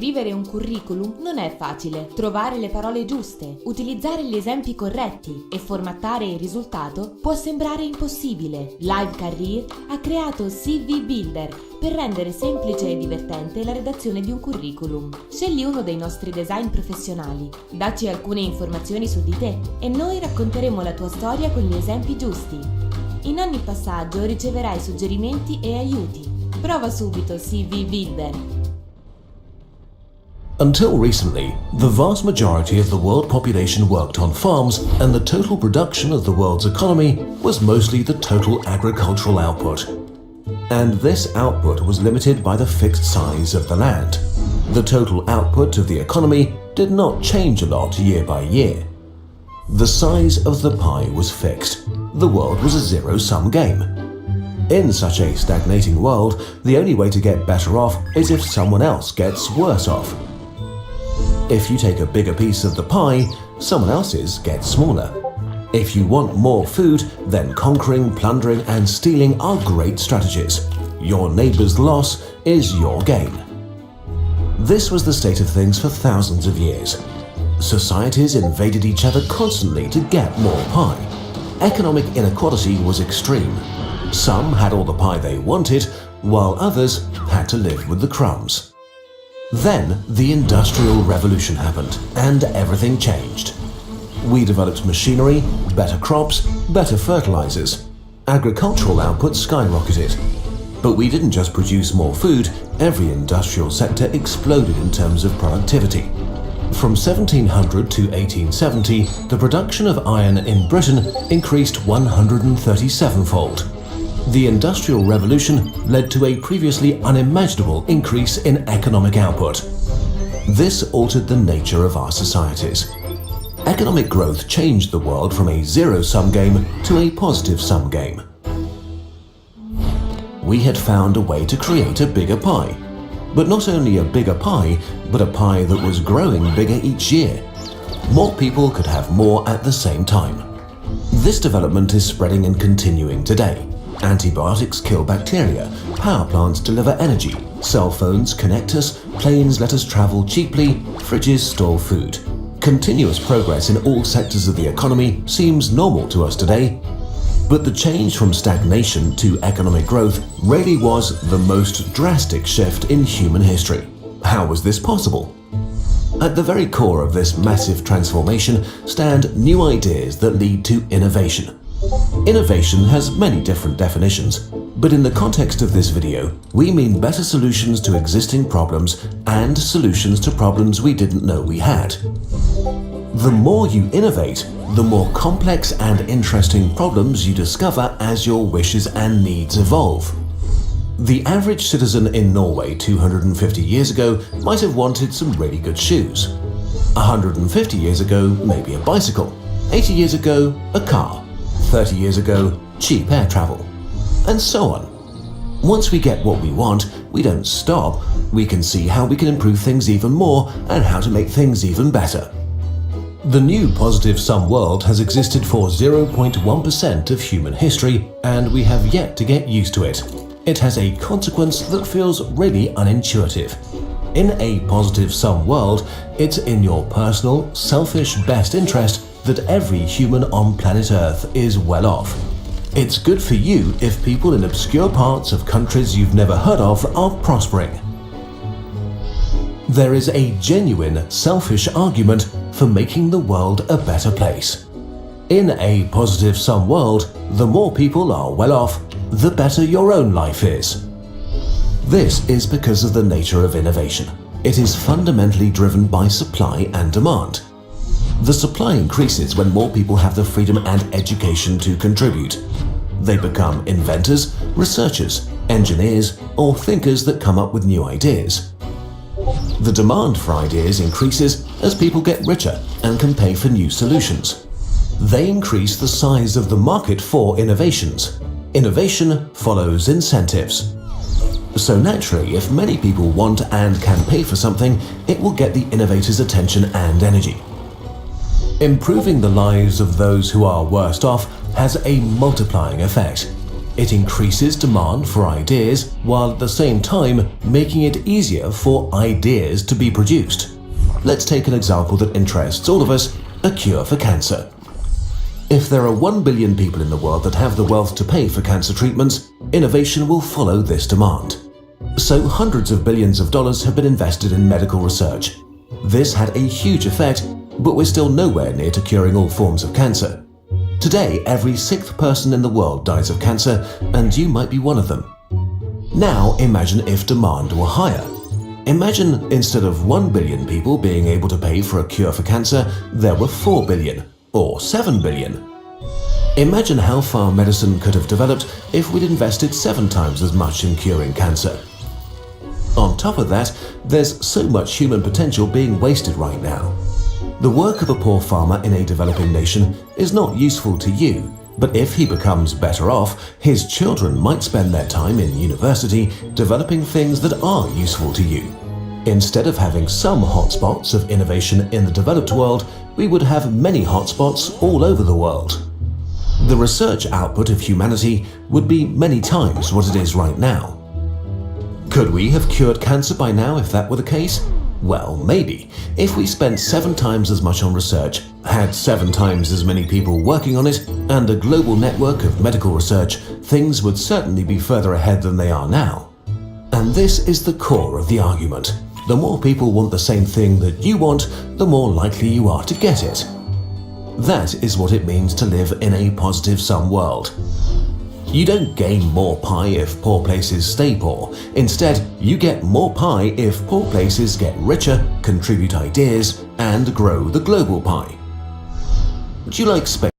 Scrivere un curriculum non è facile. Trovare le parole giuste, utilizzare gli esempi corretti e formattare il risultato può sembrare impossibile. Live Career ha creato CV Builder per rendere semplice e divertente la redazione di un curriculum. Scegli uno dei nostri design professionali, dacci alcune informazioni su di te e noi racconteremo la tua storia con gli esempi giusti. In ogni passaggio riceverai suggerimenti e aiuti. Prova subito CV Builder. Until recently, the vast majority of the world population worked on farms, and the total production of the world's economy was mostly the total agricultural output. And this output was limited by the fixed size of the land. The total output of the economy did not change a lot year by year. The size of the pie was fixed. The world was a zero-sum game. In such a stagnating world, the only way to get better off is if someone else gets worse off. If you take a bigger piece of the pie, someone else's gets smaller. If you want more food, then conquering, plundering and stealing are great strategies. Your neighbour's loss is your gain. This was the state of things for thousands of years. Societies invaded each other constantly to get more pie. Economic inequality was extreme. Some had all the pie they wanted, while others had to live with the crumbs. Then the Industrial Revolution happened, and everything changed. We developed machinery, better crops, better fertilizers. Agricultural output skyrocketed. But we didn't just produce more food, every industrial sector exploded in terms of productivity. From 1700 to 1870, the production of iron in Britain increased 137-fold. The Industrial Revolution led to a previously unimaginable increase in economic output. This altered the nature of our societies. Economic growth changed the world from a zero-sum game to a positive-sum game. We had found a way to create a bigger pie. But not only a bigger pie, but a pie that was growing bigger each year. More people could have more at the same time. This development is spreading and continuing today. Antibiotics kill bacteria, power plants deliver energy, cell phones connect us, planes let us travel cheaply, fridges store food. Continuous progress in all sectors of the economy seems normal to us today. But the change from stagnation to economic growth really was the most drastic shift in human history. How was this possible? At the very core of this massive transformation stand new ideas that lead to innovation. Innovation has many different definitions, but in the context of this video, we mean better solutions to existing problems and solutions to problems we didn't know we had. The more you innovate, the more complex and interesting problems you discover as your wishes and needs evolve. The average citizen in Norway 250 years ago might have wanted some really good shoes. 150 years ago, maybe a bicycle. 80 years ago, a car. 30 years ago, cheap air travel. And so on. Once we get what we want, we don't stop. We can see how we can improve things even more and how to make things even better. The new positive-sum world has existed for 0.1% of human history, and we have yet to get used to it. It has a consequence that feels really unintuitive. In a positive-sum world, it's in your personal, selfish best interest that every human on planet Earth is well off. It's good for you if people in obscure parts of countries you've never heard of are prospering. There is a genuine, selfish argument for making the world a better place. In a positive-sum world, the more people are well off, the better your own life is. This is because of the nature of innovation. It is fundamentally driven by supply and demand. The supply increases when more people have the freedom and education to contribute. They become inventors, researchers, engineers, or thinkers that come up with new ideas. The demand for ideas increases as people get richer and can pay for new solutions. They increase the size of the market for innovations. Innovation follows incentives. So naturally, if many people want and can pay for something, it will get the innovator's attention and energy. Improving the lives of those who are worst off has a multiplying effect. It increases demand for ideas while at the same time making it easier for ideas to be produced. Let's take an example that interests all of us, a cure for cancer. If there are 1 billion people in the world that have the wealth to pay for cancer treatments, innovation will follow this demand. So hundreds of billions of dollars have been invested in medical research. This had a huge effect, but we're still nowhere near to curing all forms of cancer. Today, every 6th person in the world dies of cancer, and you might be one of them. Now imagine if demand were higher. Imagine instead of 1 billion people being able to pay for a cure for cancer, there were 4 billion or 7 billion. Imagine how far medicine could have developed if we'd invested 7 times as much in curing cancer. On top of that, there's so much human potential being wasted right now. The work of a poor farmer in a developing nation is not useful to you, but if he becomes better off, his children might spend their time in university developing things that are useful to you. Instead of having some hotspots of innovation in the developed world, we would have many hotspots all over the world. The research output of humanity would be many times what it is right now. Could we have cured cancer by now if that were the case? Well, maybe. If we spent 7 times as much on research, had 7 times as many people working on it, and a global network of medical research, things would certainly be further ahead than they are now. And this is the core of the argument. The more people want the same thing that you want, the more likely you are to get it. That is what it means to live in a positive-sum world. You don't gain more pie if poor places stay poor. Instead, you get more pie if poor places get richer, contribute ideas, and grow the global pie. Do you like space?